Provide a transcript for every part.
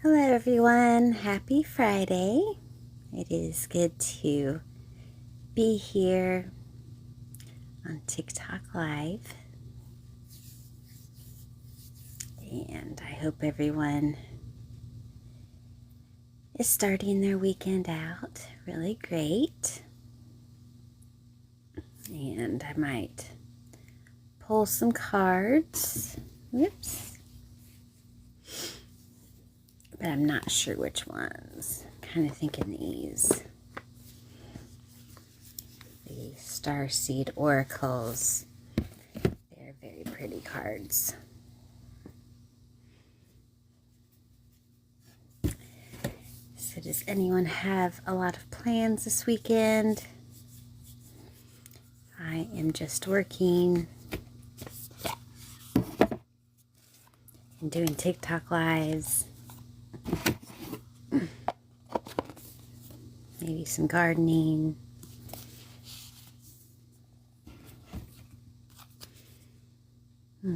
Hello everyone, happy Friday. It is good to be here on TikTok Live, and I hope everyone is starting their weekend out really great. And I might pull some cards. Whoops. But I'm not sure which ones. Kind of thinking these. The Starseed Oracles. They're very pretty cards. So does anyone have a lot of plans this weekend? I am just working and doing TikTok lives. Maybe some gardening. I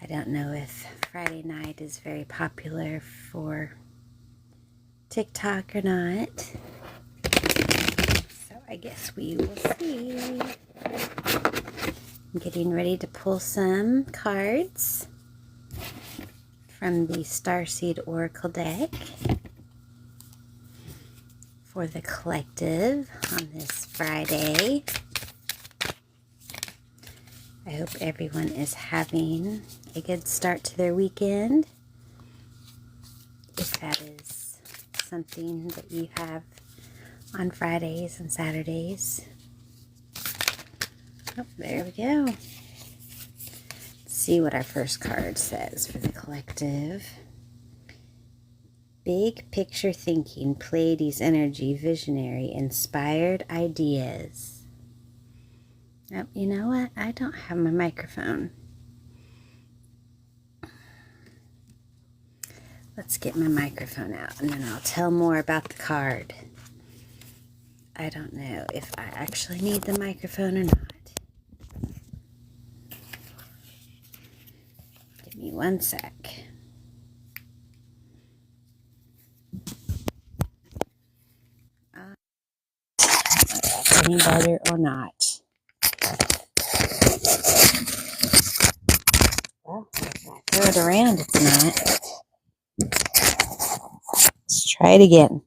don't know if Friday night is very popular for TikTok or not. So I guess we will see. I'm getting ready to pull some cards from the Starseed Oracle deck for the collective on this Friday. I hope everyone is having a good start to their weekend. If that is something that you have on Fridays and Saturdays. Oh, there we go. Let's see what our first card says for the collective. Big picture thinking, Pleiades energy, visionary, inspired ideas. Oh, you know what? I don't have my microphone. Let's get my microphone out and then I'll tell more about the card. I don't know if I actually need the microphone or not. Give me one sec. Any better or not? Well, if I throw it around, it's not. Let's try it again.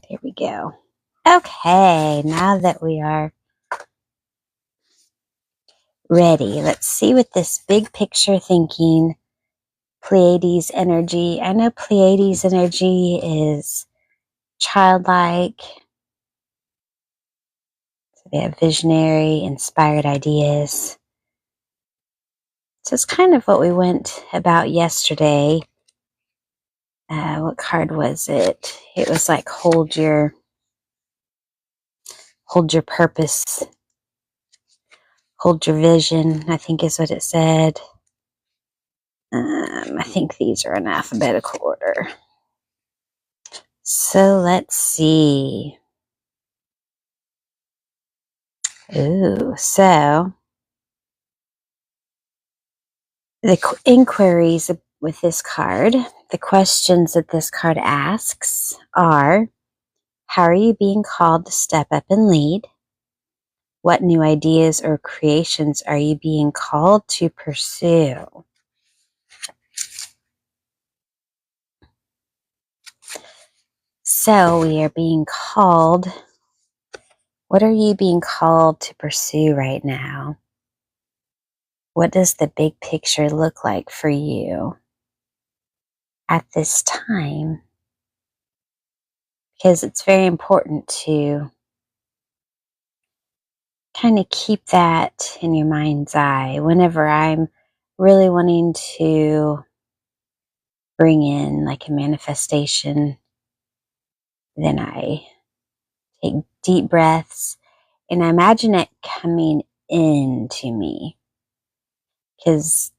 There we go. Okay, now that we are ready, let's see what this big picture thinking Pleiades energy. I know Pleiades energy is childlike. So they have visionary, inspired ideas. So it's kind of what we went about yesterday. What card was it? It was like hold your purpose, hold your vision, I think is what it said. I think these are in alphabetical order. So let's see. Ooh, so the inquiries with this card, the questions that this card asks are, how are you being called to step up and lead? What new ideas or creations are you being called to pursue? So we are being called. What are you being called to pursue right now? What does the big picture look like for you at this time? Because it's very important to kind of keep that in your mind's eye. Whenever I'm really wanting to bring in like a manifestation, then I take deep breaths and I imagine it coming into me. Because,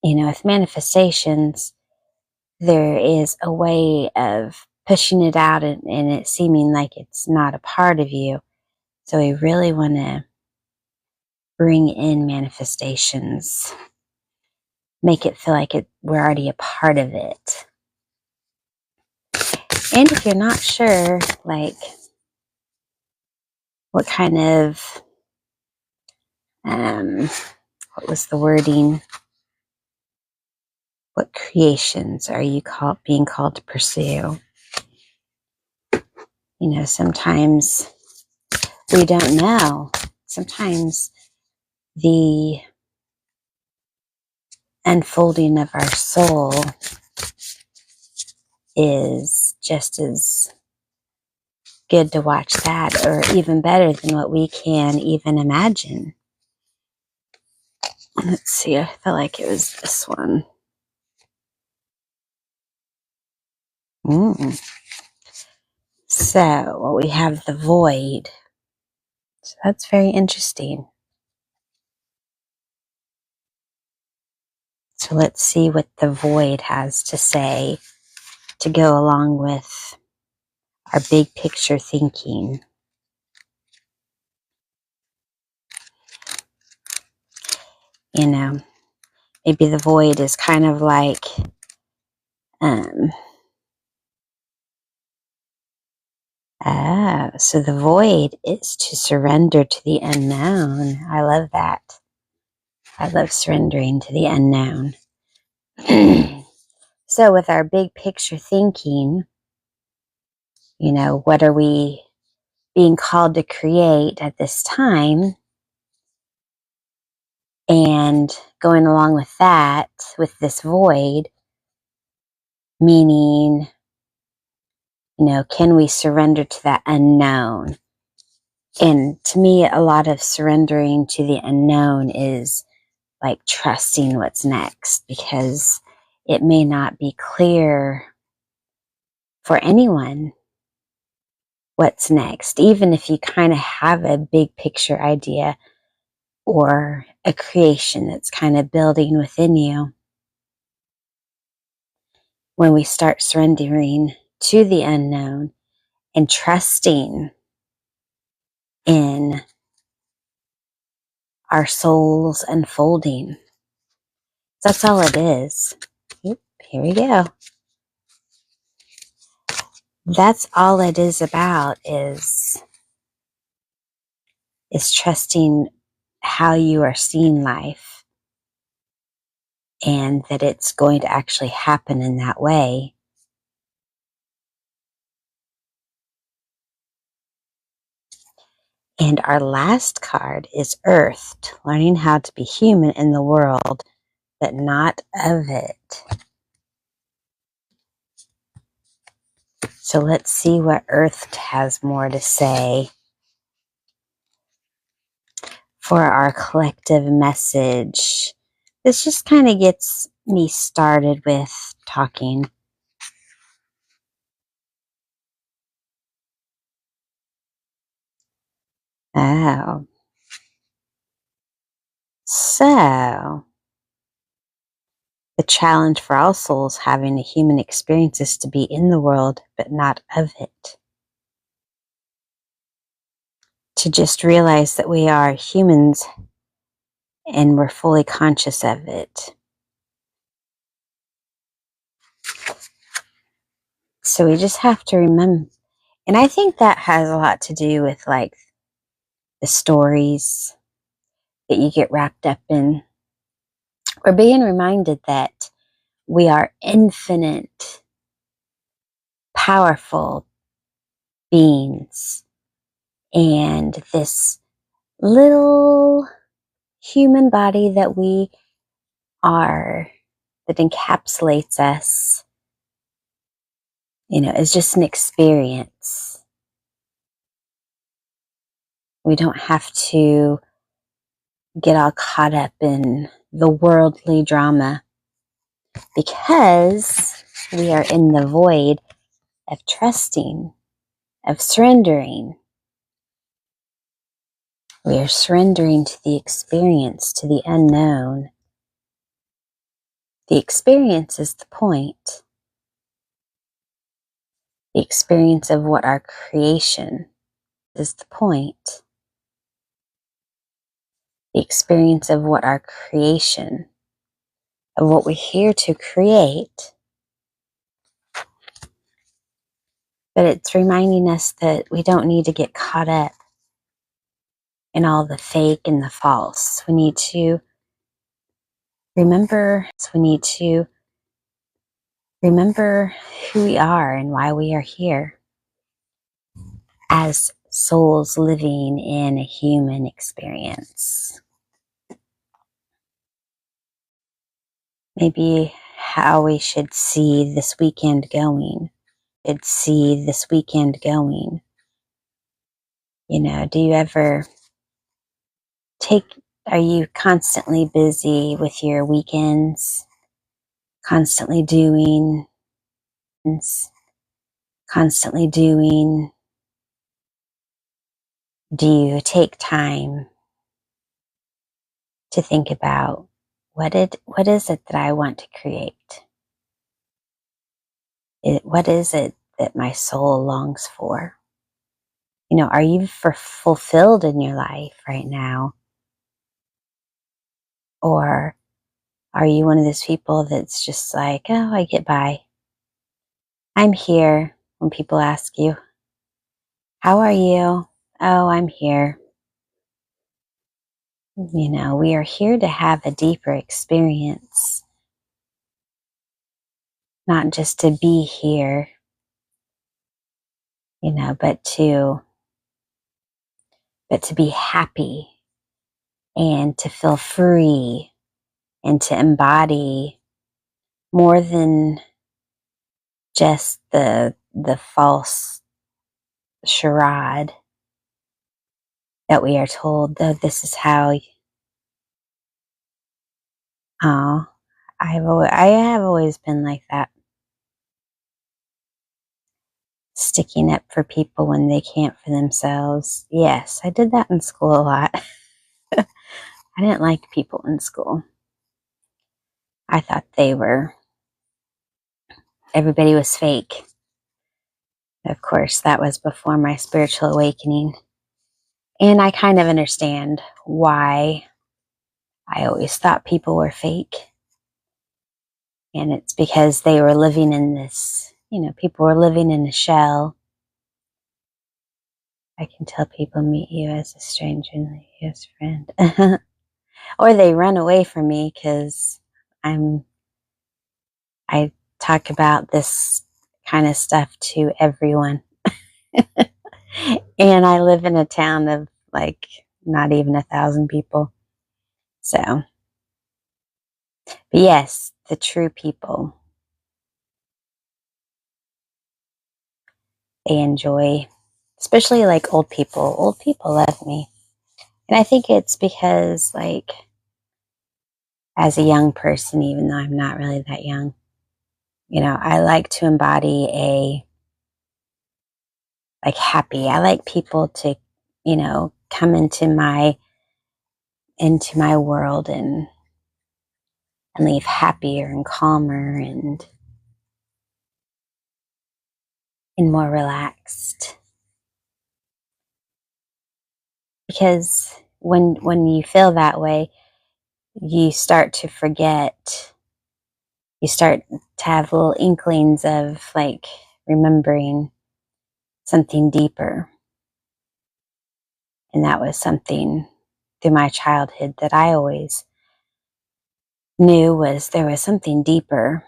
with manifestations, there is a way of pushing it out and it seeming like it's not a part of you. So we really want to bring in manifestations make it feel like we're already a part of it. And if you're not sure, like, what kind of, what was the wording? What creations are you being called to pursue? Sometimes we don't know. Sometimes the unfolding of our soul is just as good to watch that, or even better than what we can even imagine. Let's see, I feel like it was this one. So we have the void. So that's very interesting. So let's see what the void has to say to go along with our big picture thinking. Maybe the void is kind of like, so the void is to surrender to the unknown. I love that. I love surrendering to the unknown. So with our big picture thinking, what are we being called to create at this time? And going along with that, with this void, meaning, can we surrender to that unknown? And to me, a lot of surrendering to the unknown is like trusting what's next, because it may not be clear for anyone what's next, even if you kind of have a big picture idea or a creation that's kind of building within you. When we start surrendering to the unknown and trusting in our souls unfolding, that's all it is. Oop, here we go. That's all it is about, is trusting how you are seeing life, and that it's going to actually happen in that way. And our last card is Earth, learning how to be human in the world, but not of it. So let's see what Earth has more to say for our collective message. This just kind of gets me started with talking. Oh. So, the challenge for all souls having a human experience is to be in the world, but not of it. To just realize that we are humans and we're fully conscious of it. So we just have to remember. And I think that has a lot to do with like the stories that you get wrapped up in. We're being reminded that we are infinite, powerful beings. And this little human body that we are, that encapsulates us, is just an experience. We don't have to get all caught up in the worldly drama, because we are in the void of trusting, of surrendering. We are surrendering to the experience, to the unknown. The experience is the point. The experience of what our creation is the point. The experience of what our creation of what we're here to create. But it's reminding us that we don't need to get caught up in all the fake and the false. We need to remember, who we are and why we are here as souls living in a human experience. Maybe how we should see this weekend going. You know, do you ever are you constantly busy with your weekends? Constantly doing? Do you take time to think about what is it that I want to create? What is it that my soul longs for? You know, are you fulfilled in your life right now? Or are you one of those people that's just like, oh, I get by. I'm here when people ask you, how are you? Oh, I'm here. You know, we are here to have a deeper experience, not just to be here, you know, but to be happy and to feel free and to embody more than just the false charade that we are told, though this is how. Oh, I have always been like that, sticking up for people when they can't for themselves. Yes, I did that in school a lot. I didn't like people in school. I thought everybody was fake. Of course, that was before my spiritual awakening. And I kind of understand why I always thought people were fake. And it's because they were living in this, you know, people were living in a shell. I can tell people meet you as a stranger and leave you as a friend. Or they run away from me because I talk about this kind of stuff to everyone. And I live in a town of like not even 1,000 people. So, but yes, the true people, they enjoy, especially like old people. Old people love me. And I think it's because, like, as a young person, even though I'm not really that young, you know, I like to embody happy. I like people to, you know, come into my world and leave happier and calmer and more relaxed. Because when you feel that way, you start to forget. You start to have little inklings of like remembering something deeper. And that was something through my childhood that I always knew was there was something deeper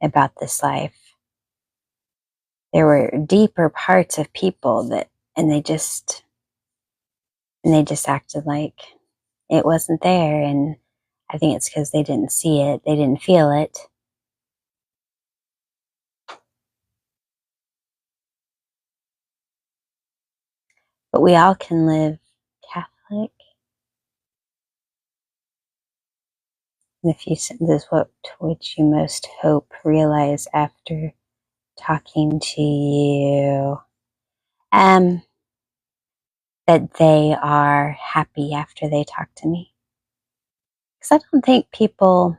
about this life. There were deeper parts of people and they just acted like it wasn't there. And I think it's because they didn't see it. They didn't feel it. But we all can live Catholic. And if you said this, what would you most hope realize after talking to you? That they are happy after they talk to me. Because I don't think people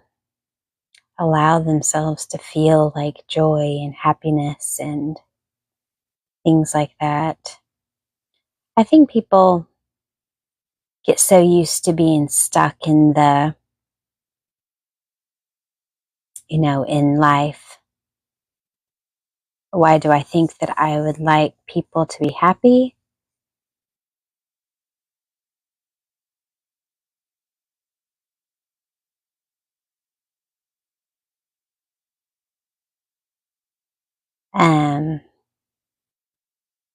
allow themselves to feel like joy and happiness and things like that. I think people get so used to being stuck in the in life. Why do I think that I would like people to be happy? Um,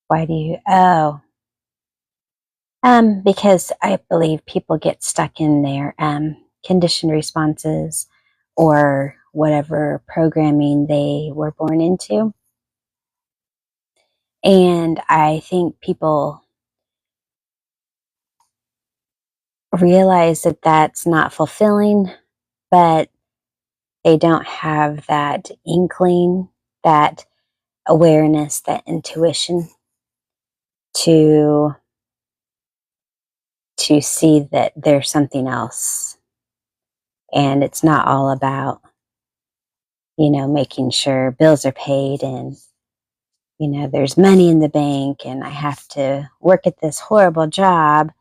why do you, oh, because I believe people get stuck in their conditioned responses or whatever programming they were born into. And I think people realize that that's not fulfilling, but they don't have that inkling, that awareness, that intuition to see that there's something else. And it's not all about, making sure bills are paid and, there's money in the bank and I have to work at this horrible job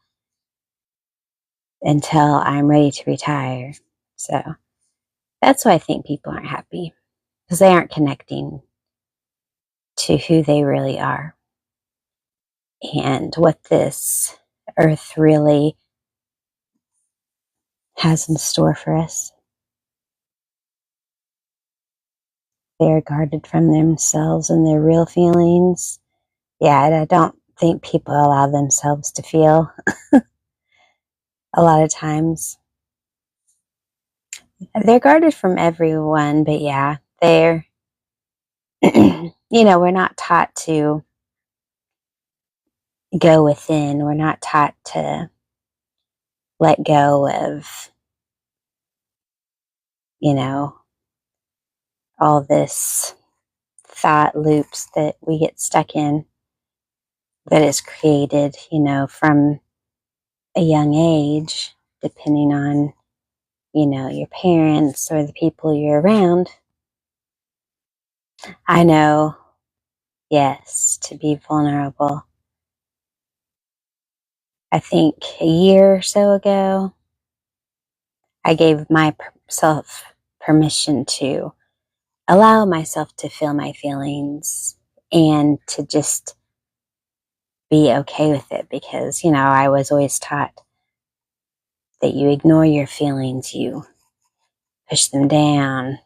until I'm ready to retire. So that's why I think people aren't happy, because they aren't connecting to who they really are and what this earth really has in store for us. They are guarded from themselves and their real feelings. Yeah, I don't think people allow themselves to feel a lot of times. They're guarded from everyone, but yeah, they're, we're not taught to go within. We're not taught to let go of, you know, all this thought loops that we get stuck in that is created, from a young age, depending on, your parents or the people you're around. I know, yes, to be vulnerable. I think a year or so ago, I gave myself permission to allow myself to feel my feelings and to just be okay with it, because, I was always taught that you ignore your feelings, you push them down,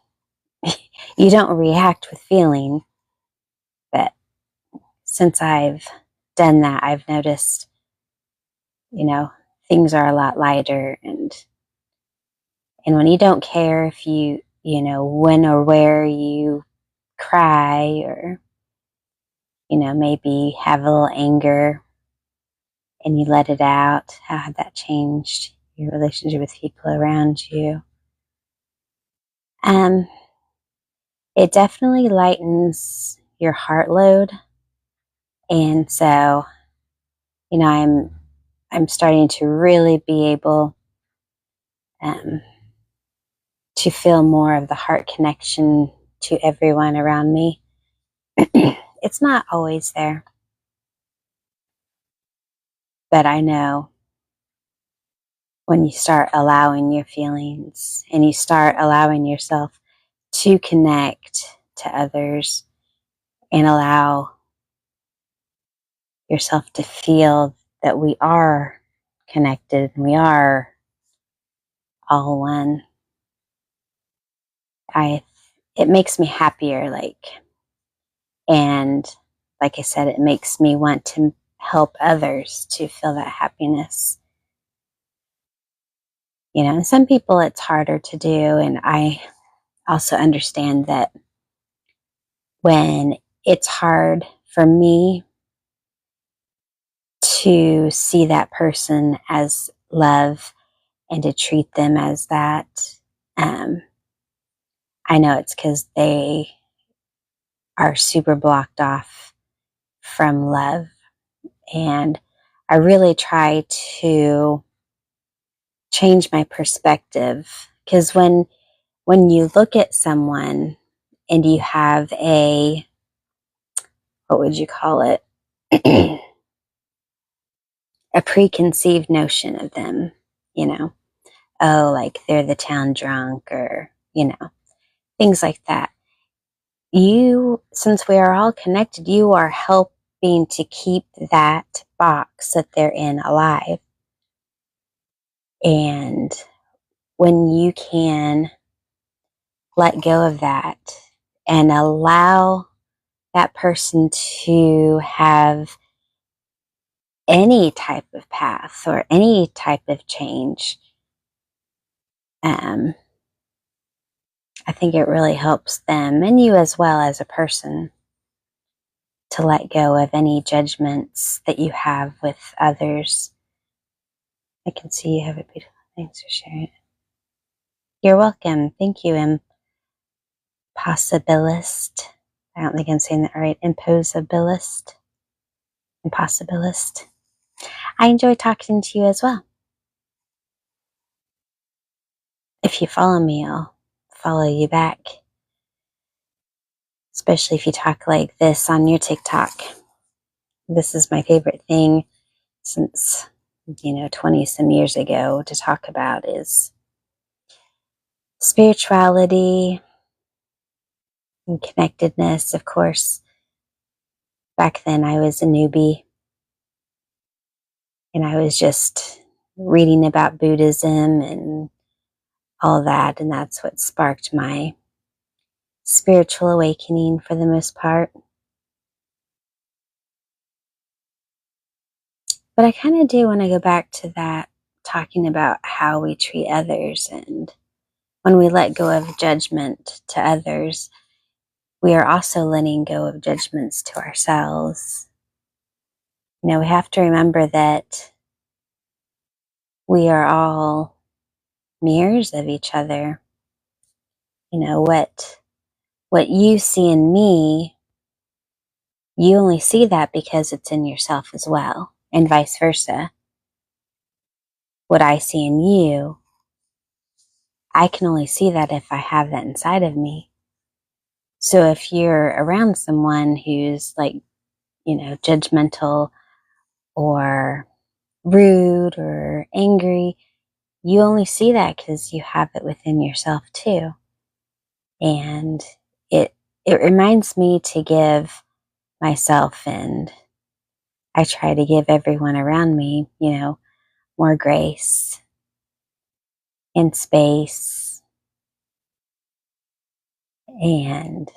you don't react with feeling. But since I've done that, I've noticed, you know, things are a lot lighter. And when you don't care if when or where you cry, or, maybe have a little anger and you let it out, how had that changed your relationship with people around you? Um, it definitely lightens your heart load. And so, I'm starting to really be able um, to feel more of the heart connection to everyone around me. It's not always there, but I know when you start allowing your feelings and you start allowing yourself to connect to others and allow yourself to feel that we are connected and we are all one. It makes me happier, and like I said, it makes me want to help others to feel that happiness. And some people it's harder to do, and I also understand that when it's hard for me to see that person as love and to treat them as that, I know it's because they are super blocked off from love. And I really try to change my perspective, because when you look at someone and you have what would you call it? A preconceived notion of them, oh, like they're the town drunk, or, things like that. Since we are all connected, you are helping to keep that box that they're in alive. And when you can let go of that and allow that person to have any type of path or any type of change, I think it really helps them and you as well as a person to let go of any judgments that you have with others. I can see you have a beautiful. Thanks for sharing. You're welcome. Thank you, Impossibilist. I don't think I'm saying that right. Impossibilist. Impossibilist. I enjoy talking to you as well. If you follow me, I'll follow you back. Especially if you talk like this on your TikTok. This is my favorite thing since, 20 some years ago to talk about is spirituality and connectedness. Of course, back then I was a newbie and I was just reading about Buddhism and all that, and that's what sparked my spiritual awakening for the most part. But I kind of do want to go back to that, talking about how we treat others, and when we let go of judgment to others, we are also letting go of judgments to ourselves. We have to remember that we are all mirrors of each other. What you see in me, you only see that because it's in yourself as well, and vice versa. What I see in you, I can only see that if I have that inside of me. So if you're around someone who's judgmental or rude or angry, you only see that because you have it within yourself too. And it reminds me to give myself, and I try to give everyone around me, more grace and space, and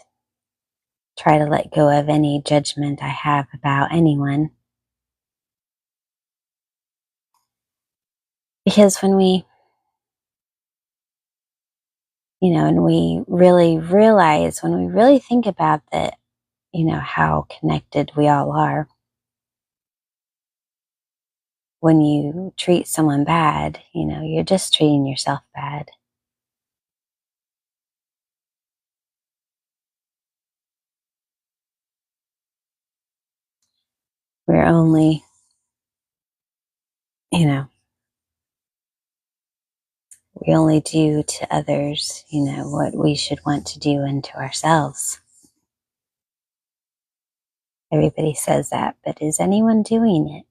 try to let go of any judgment I have about anyone. Because when we and we really realize, when we really think about that, how connected we all are. When you treat someone bad, you're just treating yourself bad. We're only, we only do to others, what we should want to do unto ourselves. Everybody says that, but is anyone doing it?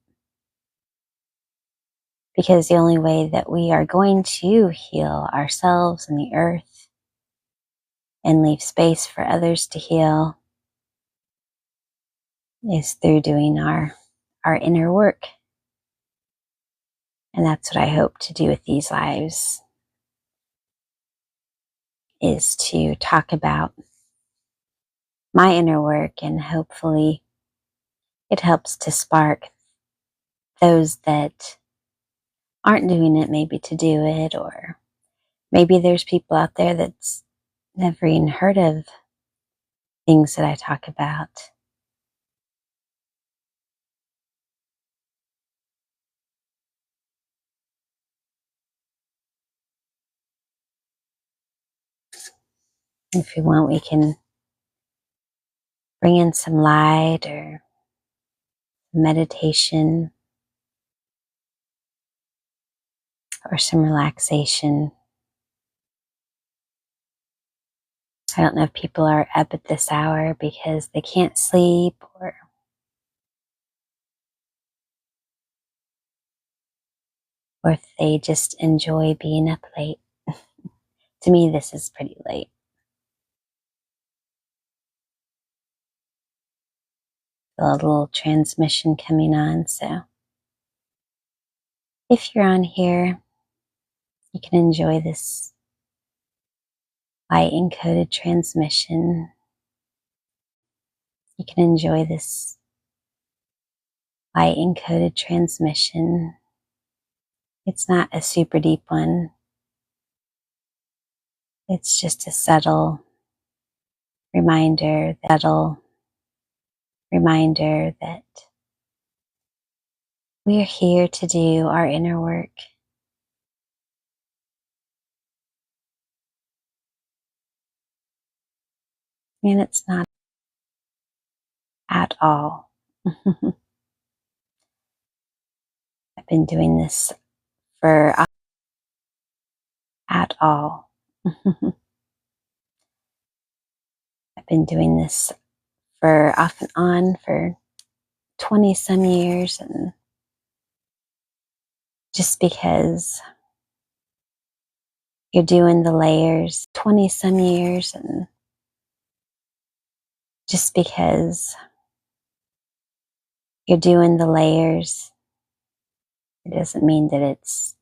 Because the only way that we are going to heal ourselves and the earth and leave space for others to heal is through doing our inner work. And that's what I hope to do with these lives, is to talk about my inner work, and hopefully it helps to spark those that aren't doing it maybe to do it, or maybe there's people out there that's never even heard of things that I talk about. If you want, we can bring in some light or meditation or some relaxation. I don't know if people are up at this hour because they can't sleep, or if they just enjoy being up late. To me, this is pretty late. feel a little transmission coming on. So if you're on here, you can enjoy this light encoded transmission. You can enjoy this light encoded transmission. It's not a super deep one. It's just a subtle reminder that we're here to do our inner work. And it's not at all. I've been doing this for at all. I've been doing this for off and on for 20 some years, and just because you're doing the layers 20 some years, and just because you're doing the layers, it doesn't mean that it's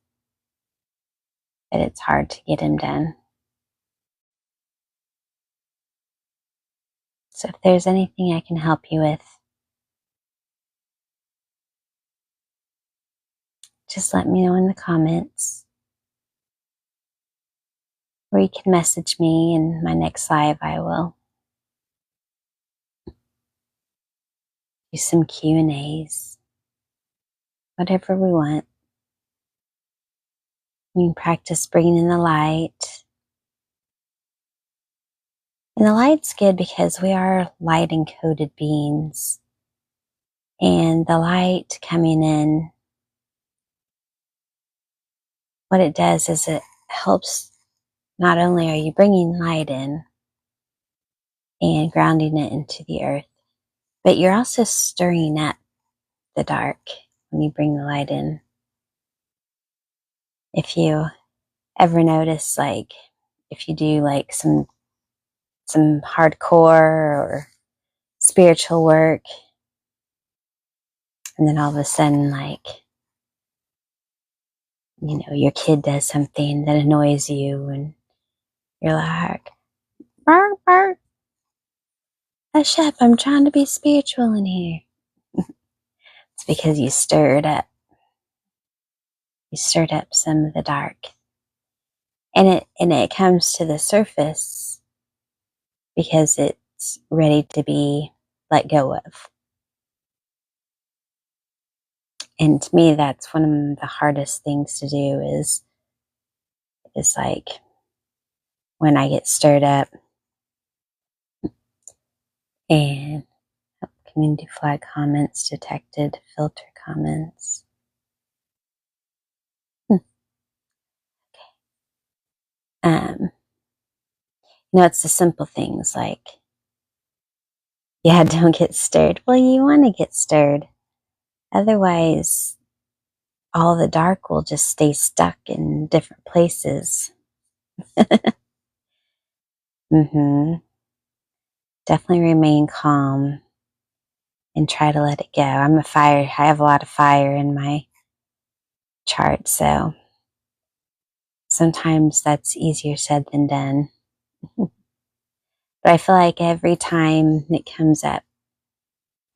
hard to get them done. So if there's anything I can help you with, just let me know in the comments. Or you can message me in my next live. I will do some Q&As. Whatever we want. We can practice bringing in the light. And the light's good because we are light encoded beings. And the light coming in, what it does is it helps. Not only are you bringing light in and grounding it into the earth, but you're also stirring up the dark when you bring the light in. If you ever notice, like, if you do like some hardcore or spiritual work, and then all of a sudden, like, you know, your kid does something that annoys you, and you're like, bark, bark, hush up, I'm trying to be spiritual in here. It's because you stirred up some of the dark, and it comes to the surface because it's ready to be let go of. And to me, that's one of the hardest things to do is like when I get stirred up. And community flag comments detected, filter comments. It's the simple things like, yeah, don't get stirred. Well, you want to get stirred. Otherwise, all the dark will just stay stuck in different places. Definitely remain calm and try to let it go. I'm a fire. I have a lot of fire in my chart, so sometimes that's easier said than done. But I feel like every time it comes up,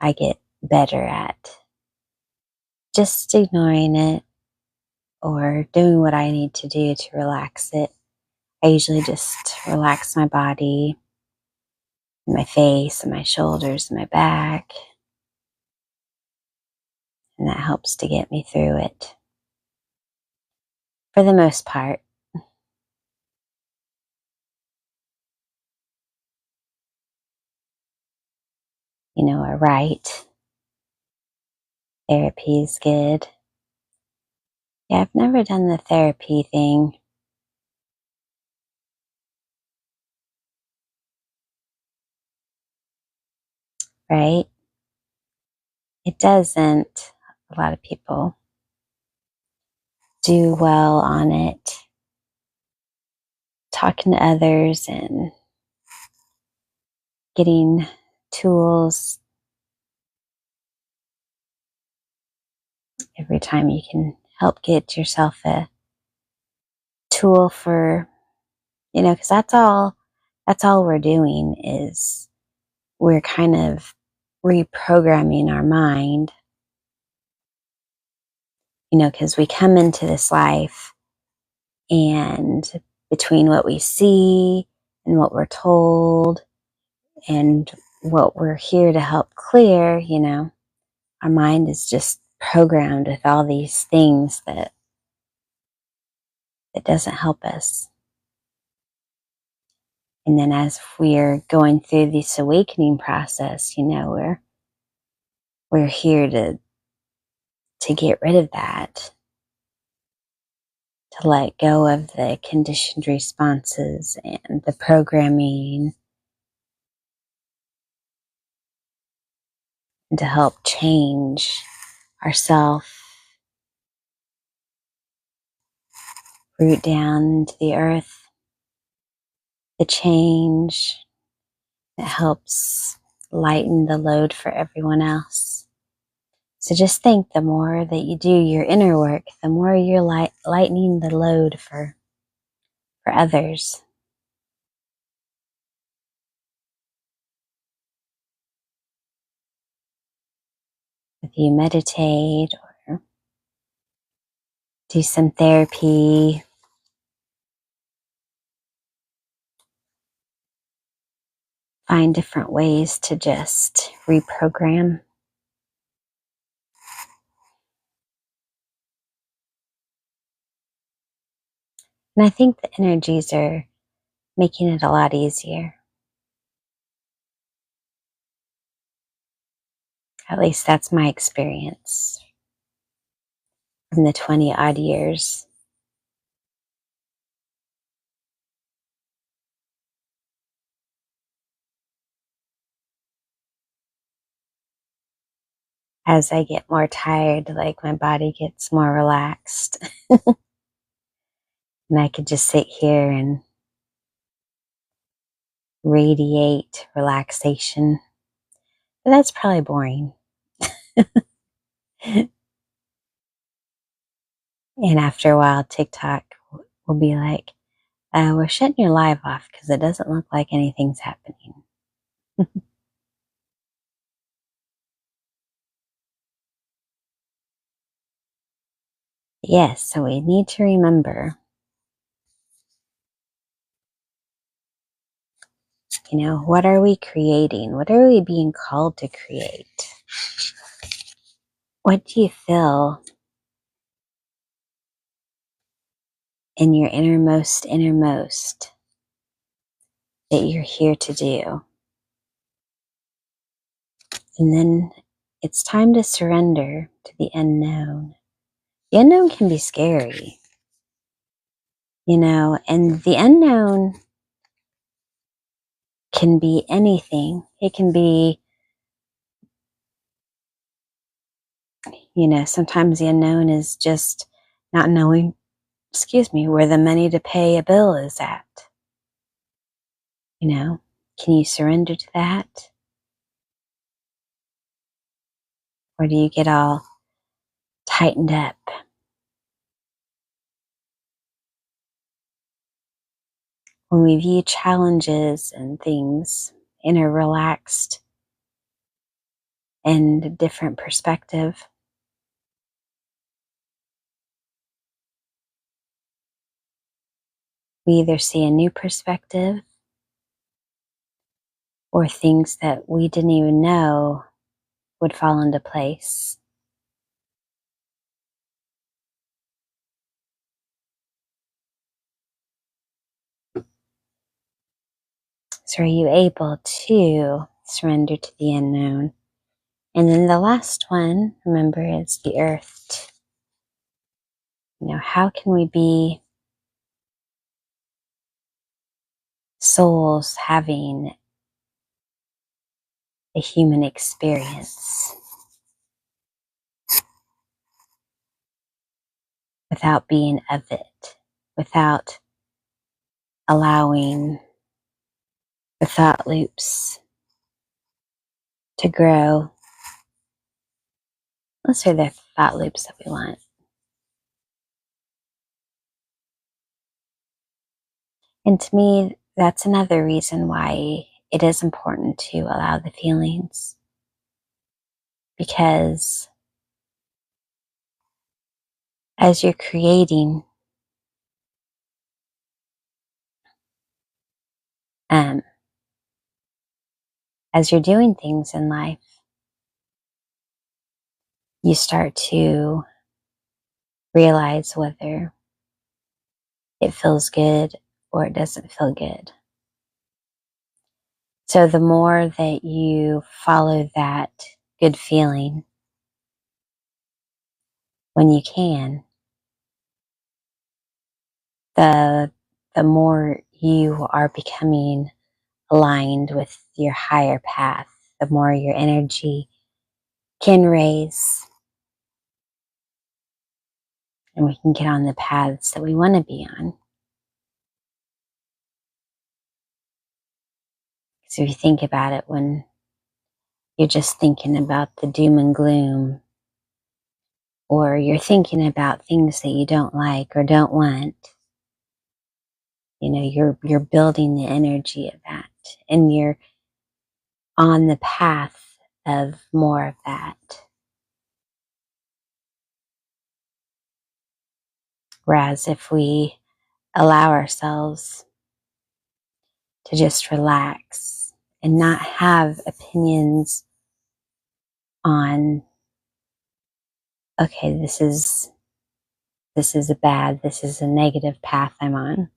I get better at just ignoring it or doing what I need to do to relax it. I usually just relax my body, my face, and my shoulders, and my back. And that helps to get me through it. For the most part. A right. Therapy is good. Yeah, I've never done the therapy thing. Right? It doesn't. A lot of people do well on it. Talking to others and getting tools Every time you can help get yourself a tool for, because that's all we're doing is we're kind of reprogramming our mind, because we come into this life and between what we see and what we're told and what we're here to help clear, our mind is just programmed with all these things that it doesn't help us. And then as we're going through this awakening process, we're here to get rid of that, to let go of the conditioned responses and the programming, and to help change ourselves, root down to the earth, the change that helps lighten the load for everyone else. So just think, the more that you do your inner work, the more you're lightening the load for others. If you meditate or do some therapy, find different ways to just reprogram. And I think the energies are making it a lot easier. At least that's my experience from the 20 odd years. As I get more tired, like my body gets more relaxed. And I could just sit here and radiate relaxation. But that's probably boring. And after a while, TikTok will be like, we're shutting your live off because it doesn't look like anything's happening. Yes, so we need to remember, what are we creating? What are we being called to create? What do you feel in your innermost that you're here to do? And then it's time to surrender to the unknown. The unknown can be scary, and the unknown can be anything. It can be, sometimes the unknown is just not knowing, where the money to pay a bill is at. Can you surrender to that? Or do you get all tightened up? When we view challenges and things in a relaxed and different perspective, we either see a new perspective or things that we didn't even know would fall into place. So are you able to surrender to the unknown? And then the last one, remember, is the earth. How can we be souls having a human experience without being of it, without allowing the thought loops to grow, Those are the thought loops that we want. And to me, that's another reason why it is important to allow the feelings. Because as you're creating, um, as you're doing things in life, you start to realize whether it feels good or it doesn't feel good. So the more that you follow that good feeling when you can, the more you are becoming aligned with your higher path, the more your energy can raise, and we can get on the paths that we want to be on. So if you think about it, when you're just thinking about the doom and gloom, or you're thinking about things that you don't like or don't want, you're building the energy of that, and you're on the path of more of that. Whereas if we allow ourselves to just relax and not have opinions on, okay, this is a negative path I'm on.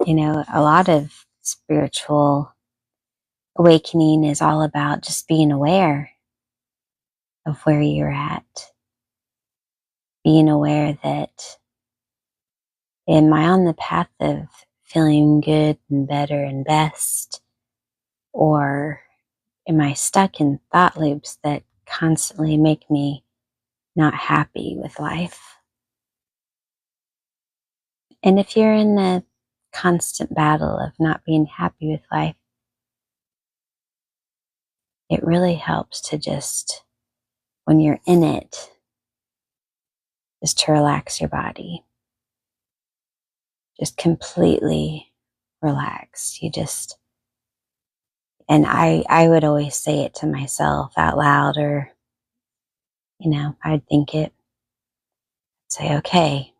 A lot of spiritual awakening is all about just being aware of where you're at. Being aware that, am I on the path of feeling good and better and best? Or am I stuck in thought loops that constantly make me not happy with life? And if you're in a constant battle of not being happy with life, it really helps to just, when you're in it, just to relax your body. Just completely relax. And I would always say it to myself out loud, or, I'd think it, say, okay,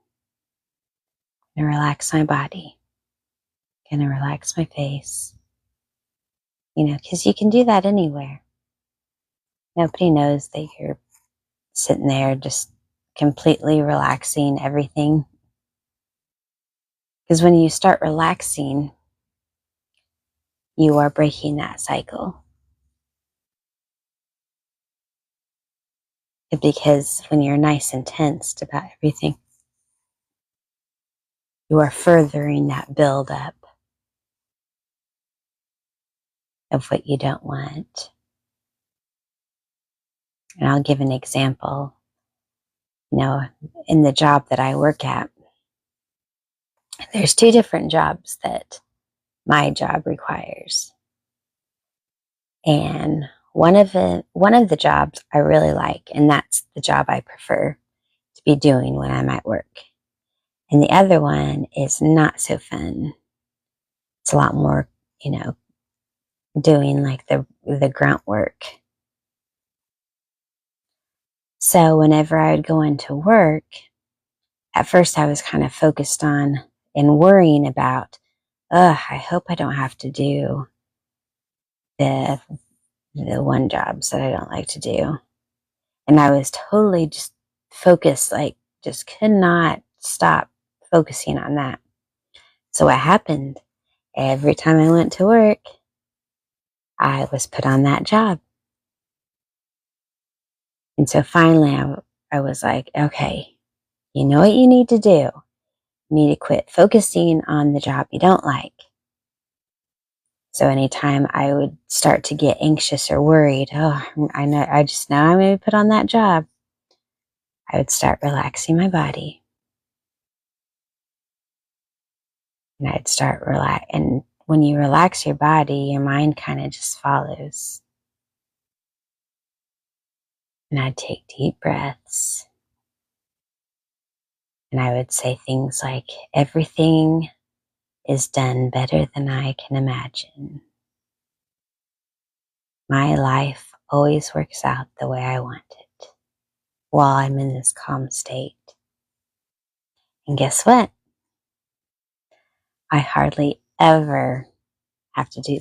I'm gonna relax my body, I'm gonna relax my face, because you can do that anywhere. Nobody knows that you're sitting there just completely relaxing everything. Because when you start relaxing, you are breaking that cycle. Because when you're nice and tensed about everything, you are furthering that buildup of what you don't want. And I'll give an example. In the job that I work at, there's two different jobs that my job requires. And one of the jobs I really like, and that's the job I prefer to be doing when I'm at work. And the other one is not so fun. It's a lot more, doing like the grunt work. So whenever I would go into work, at first I was kind of focused on and worrying about, I hope I don't have to do the one jobs that I don't like to do. And I was totally just focused, like just could not stop focusing on that. So what happened? Every time I went to work, I was put on that job. And so finally I was like, okay, you know what you need to do? You need to quit focusing on the job you don't like. So anytime I would start to get anxious or worried, I just know I'm going to be put on that job, I would start relaxing my body. And I'd start relax. And when you relax your body, your mind kind of just follows. And I'd take deep breaths. And I would say things like, everything is done better than I can imagine. My life always works out the way I want it while I'm in this calm state. And guess what? I hardly ever have to do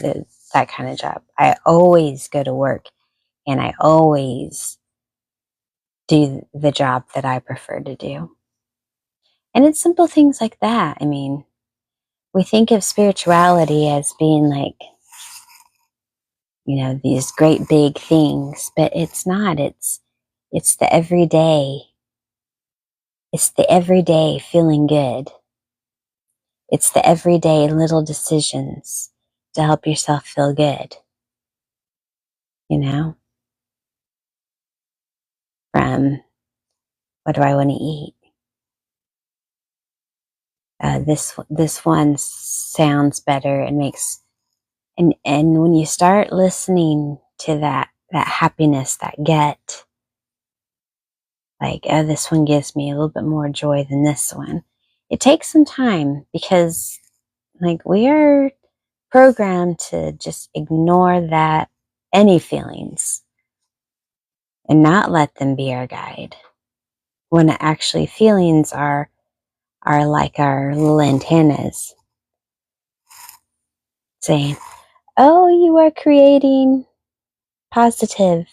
that kind of job. I always go to work and I always do the job that I prefer to do. And it's simple things like that. I mean, we think of spirituality as being like, these great big things, but it's not. It's the everyday. It's the everyday feeling good. It's the everyday little decisions to help yourself feel good. From what do I want to eat? This one sounds better and makes and when you start listening to that happiness, that get, like, oh, this one gives me a little bit more joy than this one. It takes some time because, like, we are programmed to just ignore that any feelings and not let them be our guide. When actually feelings are like our little antennas saying, oh, you are creating positive.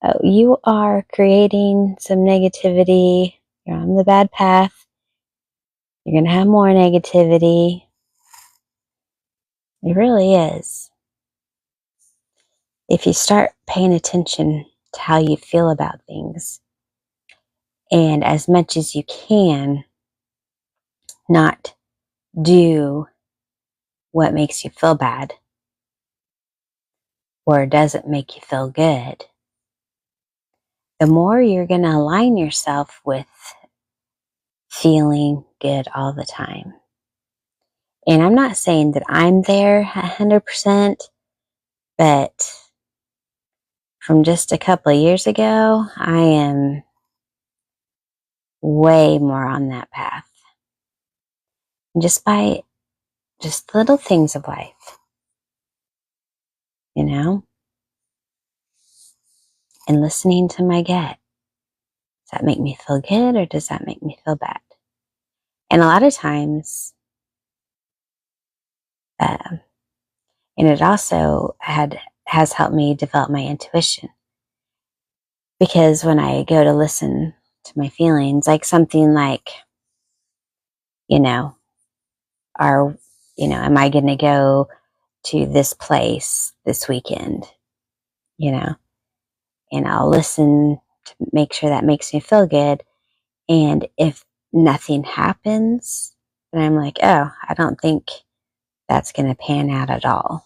Oh, you are creating some negativity. You're on the bad path. You're going to have more negativity. It really is. If you start paying attention to how you feel about things, and as much as you can, not do what makes you feel bad or doesn't make you feel good, the more you're going to align yourself with feeling good all the time. And I'm not saying that I'm there 100%, but from just a couple of years ago, I am way more on that path. And just by just little things of life, and listening to my gut. Does that make me feel good or does that make me feel bad? And a lot of times, and it also has helped me develop my intuition. Because when I go to listen to my feelings, like something like, am I going to go to this place this weekend? And I'll listen to make sure that makes me feel good. And if nothing happens, then I'm like, oh, I don't think that's going to pan out at all.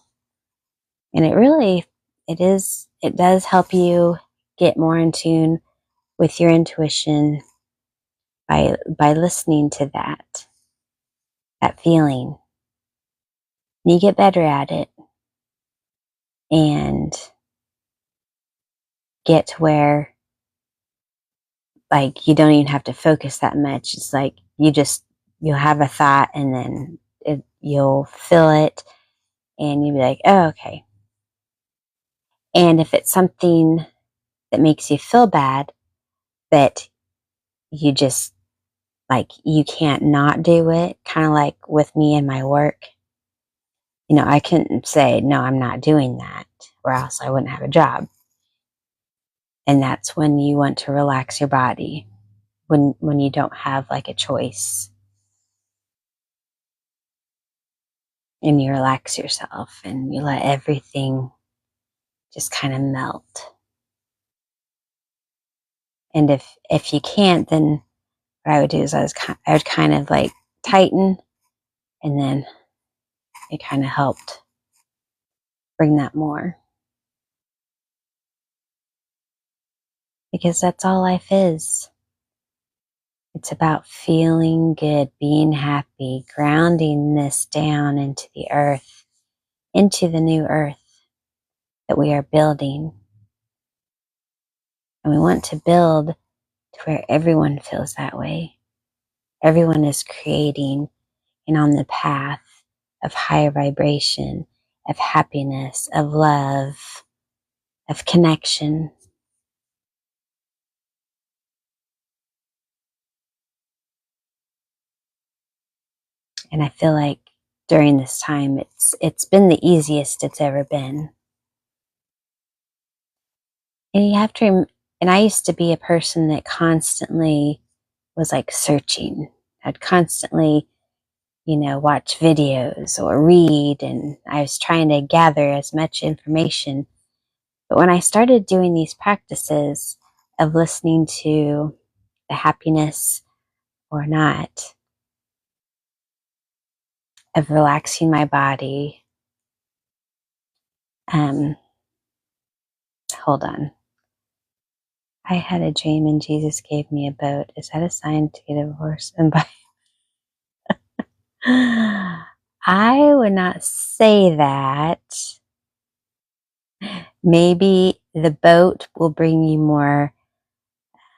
And it does help you get more in tune with your intuition by listening to that feeling. And you get better at it and get to where, like, you don't even have to focus that much. It's like you'll have a thought and then you'll feel it and you'll be like, oh, okay. And if it's something that makes you feel bad, but you just, like, you can't not do it, kind of like with me and my work, I couldn't say, no, I'm not doing that, or else I wouldn't have a job. And that's when you want to relax your body, when you don't have like a choice. And you relax yourself and you let everything just kind of melt. And if you can't, then what I would do is I would kind of like tighten, and then it kind of helped bring that more. Because that's all life is. It's about feeling good, being happy, grounding this down into the earth, into the new earth that we are building. And we want to build to where everyone feels that way. Everyone is creating and on the path of higher vibration, of happiness, of love, of connection. And I feel like during this time, it's been the easiest it's ever been. And you have to, and I used to be a person that constantly was like searching. I'd constantly, watch videos or read, and I was trying to gather as much information. But when I started doing these practices of listening to the happiness or not, of relaxing my body, hold on. I had a dream and Jesus gave me a boat. Is that a sign to get a divorce? And by I would not say that. Maybe the boat will bring you more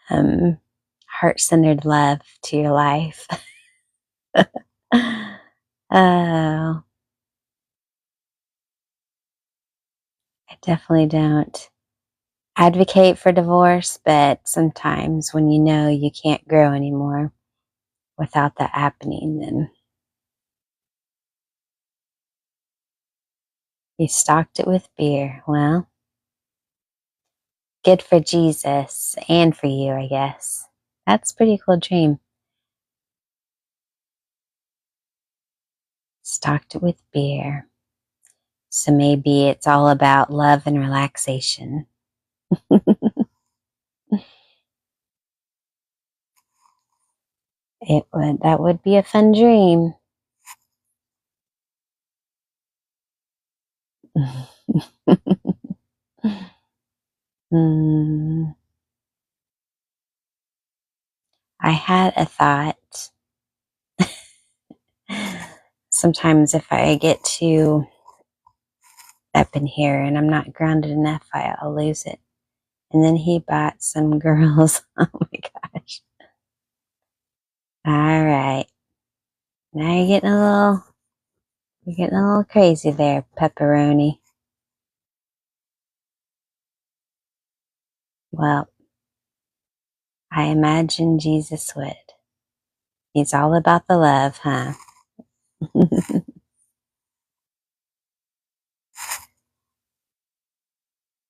heart-centered love to your life. Oh, I definitely don't advocate for divorce, but sometimes when you know you can't grow anymore without that happening, then you stocked it with beer. Well, good for Jesus and for you, I guess. That's a pretty cool dream. Stocked it with beer. So maybe it's all about love and relaxation. That would be a fun dream. Hmm. I had a thought. Sometimes if I get too up in here and I'm not grounded enough, I'll lose it. And then he bought some girls. Oh my gosh. All right. Now you're getting a little crazy there, pepperoni. Well, I imagine Jesus would. He's all about the love, huh?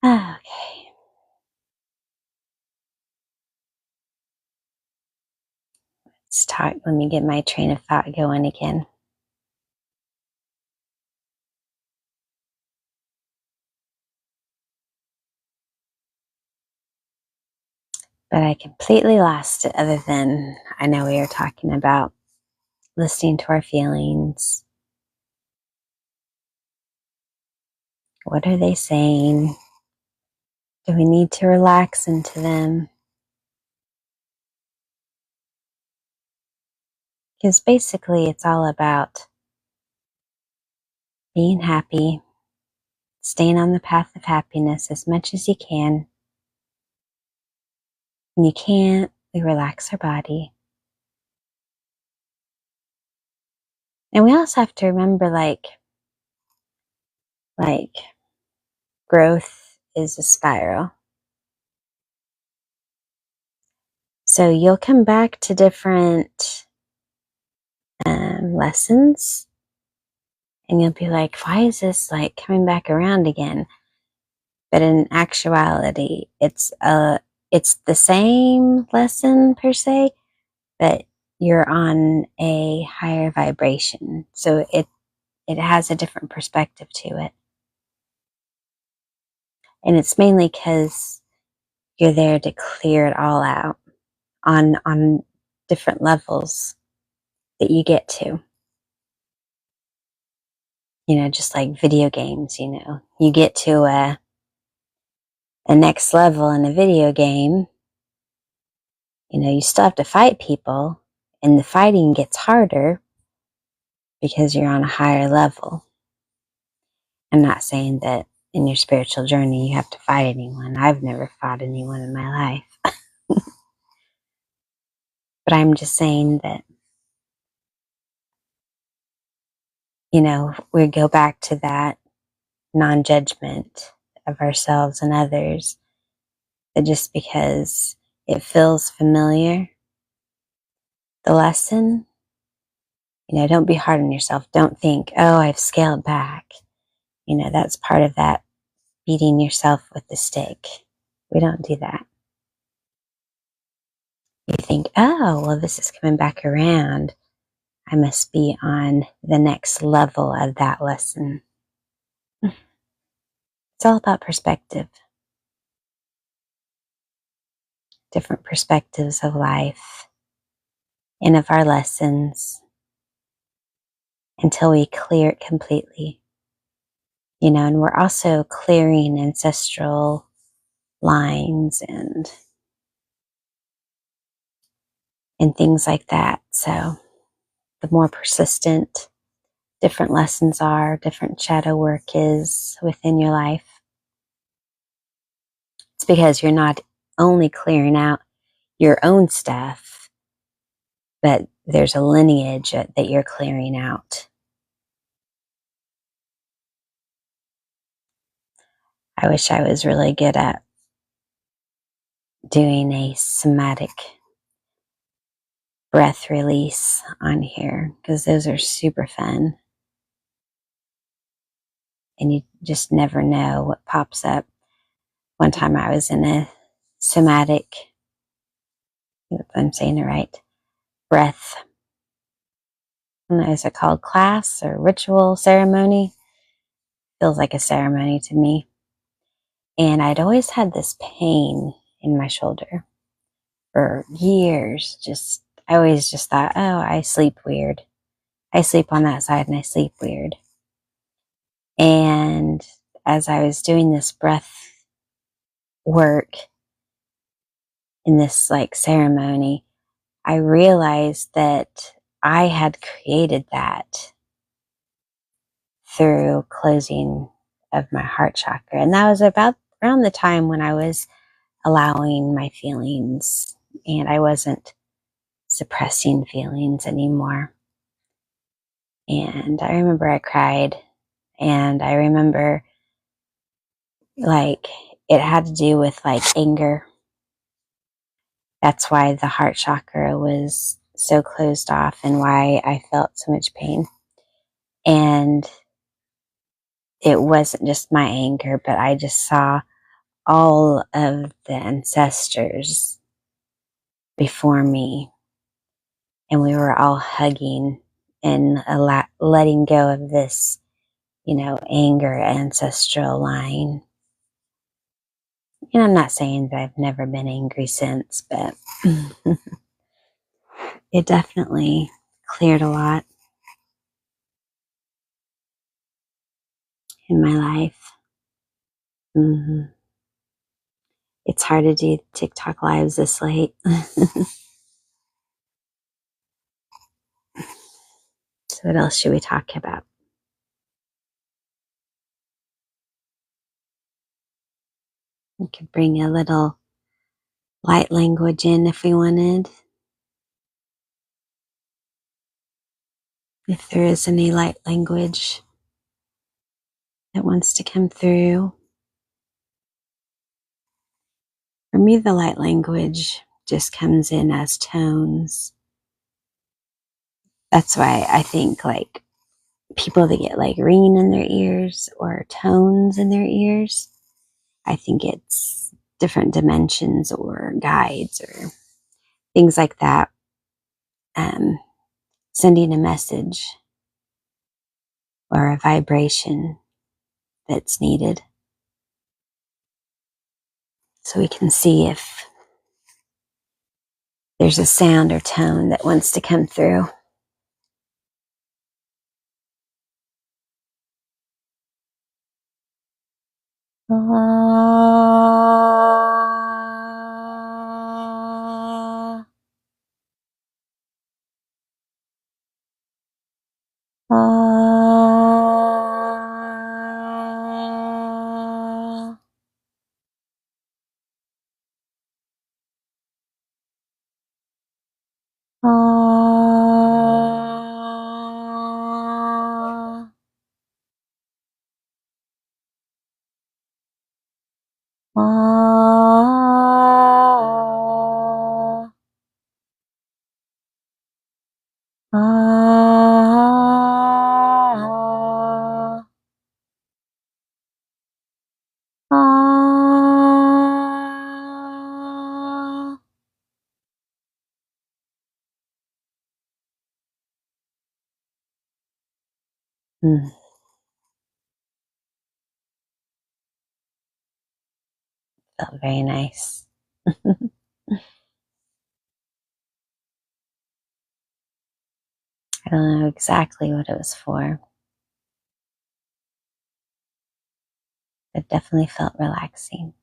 Okay. Let's talk. Let me get my train of thought going again. But I completely lost it, other than I know we were talking about listening to our feelings. What are they saying? Do we need to relax into them? Because basically it's all about being happy, staying on the path of happiness as much as you can. When you can't, we relax our body. And we also have to remember, like growth is a spiral. So you'll come back to different lessons, and you'll be like, why is this like coming back around again? But in actuality, it's the same lesson per se, but you're on a higher vibration. So it has a different perspective to it. And it's mainly because you're there to clear it all out on different levels that you get to. Just like video games, you get to a next level in a video game, you still have to fight people, and the fighting gets harder because you're on a higher level. I'm not saying that in your spiritual journey you have to fight anyone. I've never fought anyone in my life. But I'm just saying that, we go back to that non-judgment of ourselves and others, that just because it feels familiar, the lesson, don't be hard on yourself. Don't think, oh, I've scaled back. That's part of that beating yourself with the stick. We don't do that. You think, oh, well, this is coming back around. I must be on the next level of that lesson. It's all about perspective. Different perspectives of life and of our lessons until we clear it completely. And we're also clearing ancestral lines and things like that. So the more persistent different lessons are, different shadow work is within your life, it's because you're not only clearing out your own stuff, but there's a lineage that you're clearing out. I wish I was really good at doing a somatic breath release on here, because those are super fun. And you just never know what pops up. One time I was in a somatic, if I'm saying it right, breath, I don't know, is it called class or ritual ceremony? Feels like a ceremony to me. And I'd always had this pain in my shoulder for years. I always just thought, oh, I sleep weird. I sleep on that side and I sleep weird. And as I was doing this breath work in this ceremony, I realized that I had created that through closing of my heart chakra. And that was about around the time when I was allowing my feelings and I wasn't suppressing feelings anymore. And I remember I cried, and I remember it had to do with anger. That's why the heart chakra was so closed off and why I felt so much pain. And it wasn't just my anger, but I just saw all of the ancestors before me, and we were all hugging and letting go of this, anger ancestral line. And I'm not saying that I've never been angry since, but it definitely cleared a lot in my life. It's hard to do TikTok lives this late. So what else should we talk about? We could bring a little light language in if we wanted. If there is any light language that wants to come through. For me, the light language just comes in as tones. That's why I think people that get ringing in their ears or tones in their ears, I think it's different dimensions or guides or things like that, sending a message or a vibration that's needed, so we can see if there's a sound or tone that wants to come through. Ah. Ah. Ah. Ah. Mm, felt very nice. I don't know exactly what it was for. It definitely felt relaxing.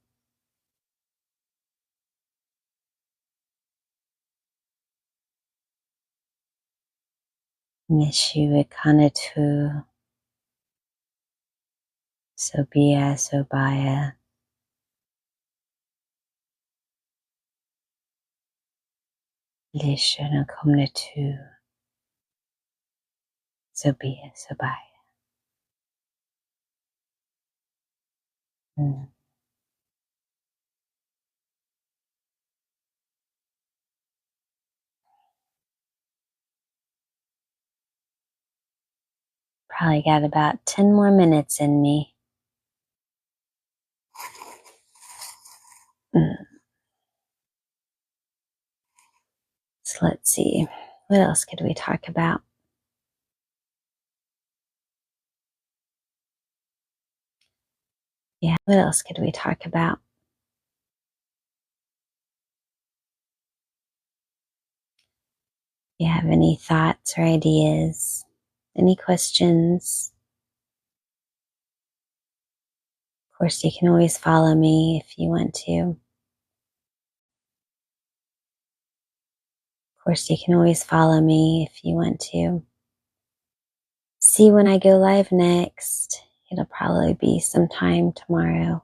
Nishiwe kanatu, sobia, sobaya, lishana komnatu, sobia, sobaya. Mm. Probably got about 10 more minutes in me. Mm. So let's see. What else could we talk about? Yeah, what else could we talk about? You have any thoughts or ideas? Any questions? Of course, you can always follow me if you want to. Of course, you can always follow me if you want to. See when I go live next. It'll probably be sometime tomorrow.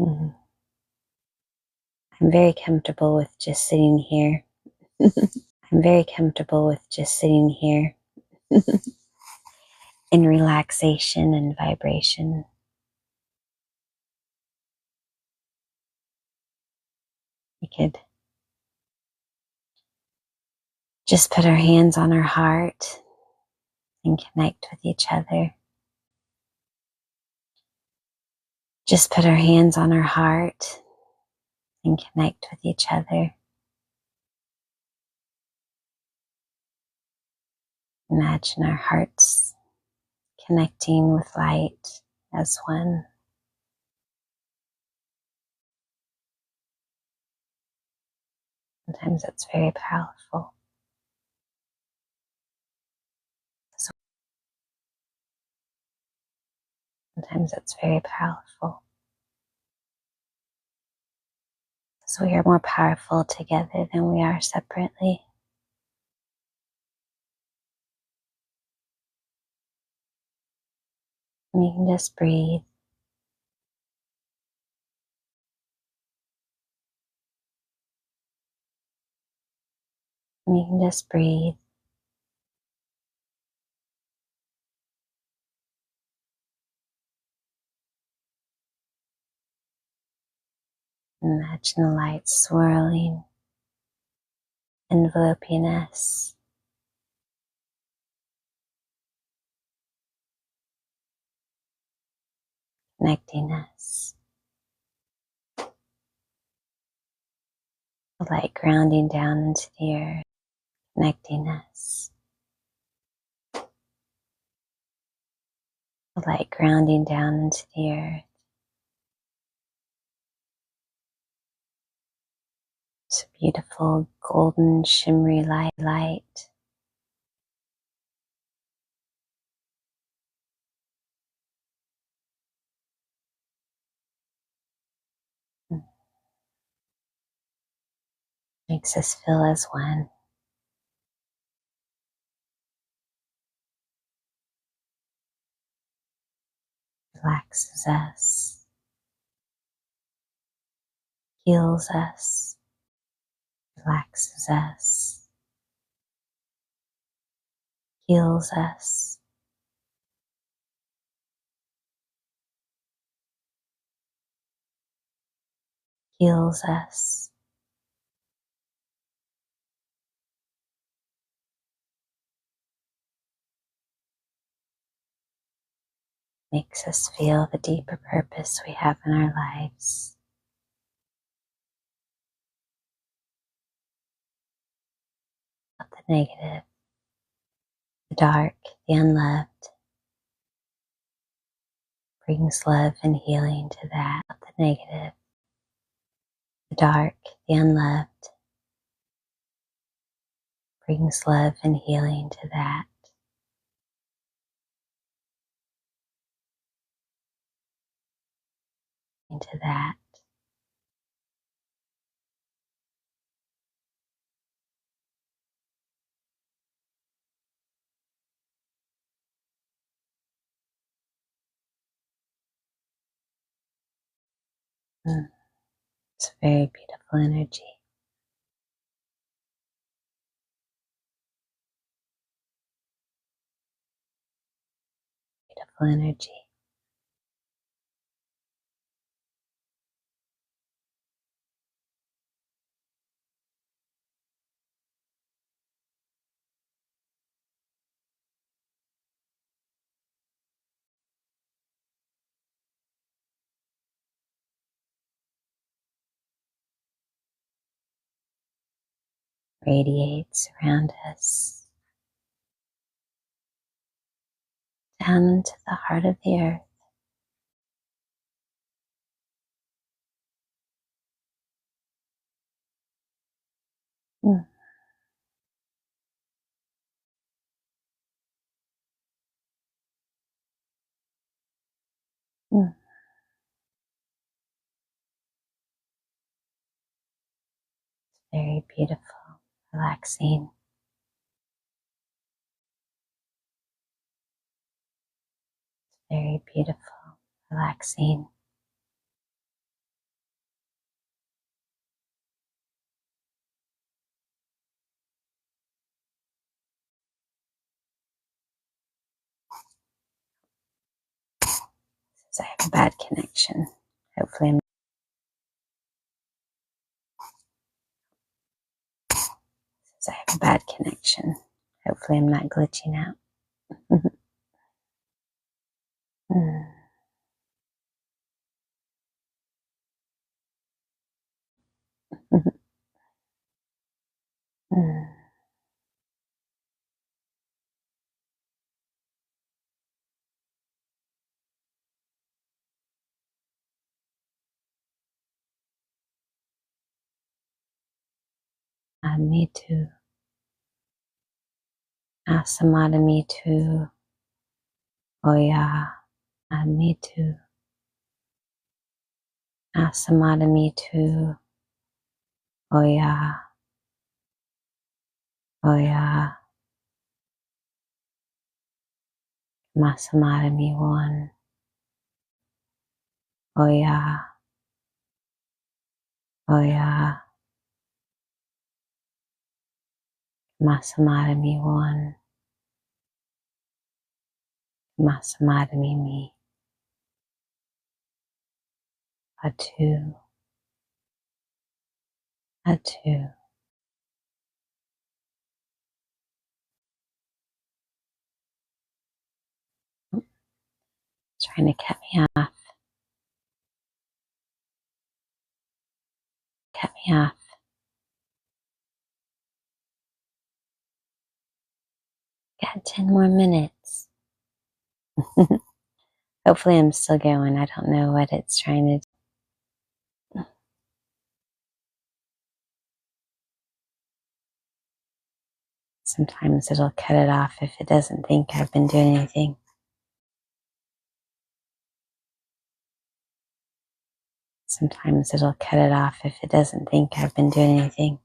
Mhm. I'm very comfortable with just sitting here. I'm very comfortable with just sitting here in relaxation and vibration. We could just put our hands on our heart and connect with each other. Just put our hands on our heart and connect with each other. Imagine our hearts connecting with light as one. Sometimes it's very powerful. Sometimes it's very powerful. So we are more powerful together than we are separately. And you can just breathe. And you can just breathe. Imagine the light swirling, enveloping us. Connecting us. The light grounding down into the earth. Connecting us. The light grounding down into the earth. It's a beautiful golden shimmery light. Makes us feel as one. relaxes us, heals us, relaxes us, heals us, heals us. Makes us feel the deeper purpose we have in our lives. Not the negative, the dark, the unloved. Brings love and healing to that. Not the negative, the dark, the unloved. Brings love and healing to that. Into that. It's a very beautiful energy. Beautiful energy. Radiates around us, down into the heart of the earth. Mm. Mm. Very beautiful, relaxing. Very beautiful, relaxing. Says I have a bad connection. Hopefully I'm Says I have a bad connection. Hopefully I'm not glitching out. Mm. Mm. Me too. Asamada me too. Oya. Me too. Asamada me too. Oya. Oya. Masamada me one. Oya. Oya. Masamada me one. Masamada me. A two. A two. Trying to cut me off. Cut me off. Got 10 more minutes. Hopefully I'm still going. I don't know what it's trying to do. Sometimes it'll cut it off if it doesn't think I've been doing anything. Sometimes it'll cut it off if it doesn't think I've been doing anything.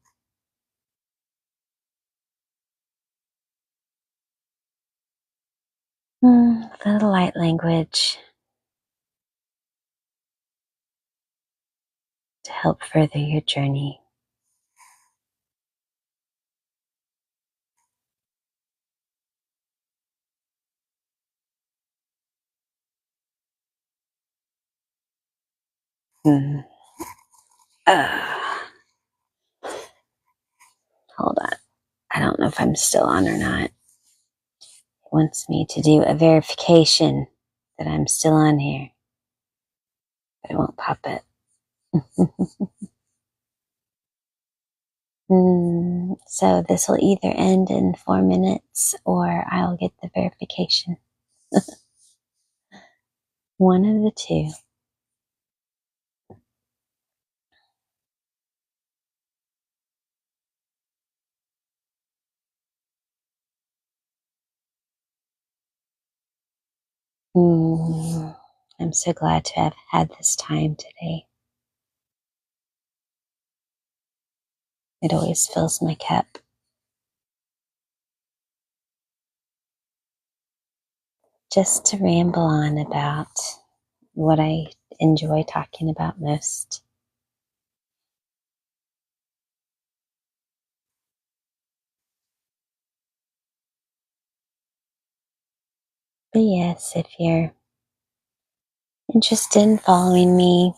The light language. to help further your journey. Hmm. Hold on. I don't know if I'm still on or not. It wants me to do a verification that I'm still on here, but it won't pop it. So this will either end in 4 minutes or I'll get the verification. One of the two. I'm so glad to have had this time today. It always fills my cup. Just to ramble on about what I enjoy talking about most. But yes, if you're interested in following me,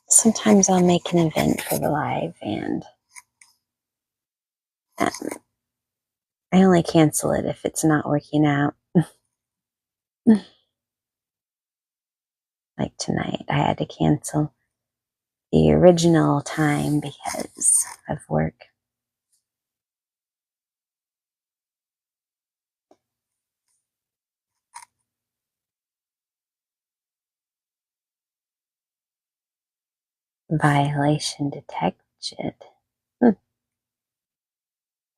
sometimes I'll make an event for the live, and I only cancel it if it's not working out. Like tonight, I had to cancel the original time because of work. Violation detected.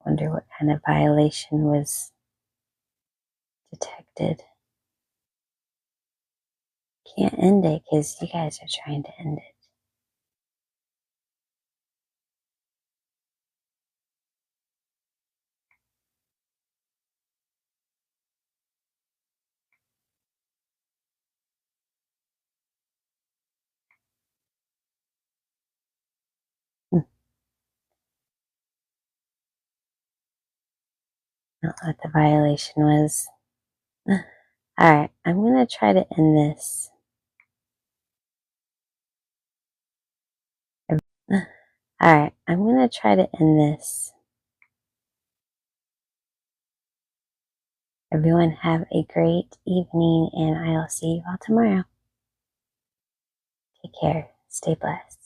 Wonder what kind of violation was detected. Can't end it because you guys are trying to end it. Not what the violation was. Alright, I'm going to try to end this. Alright, I'm going to try to end this. Everyone have a great evening, and I'll see you all tomorrow. Take care. Stay blessed.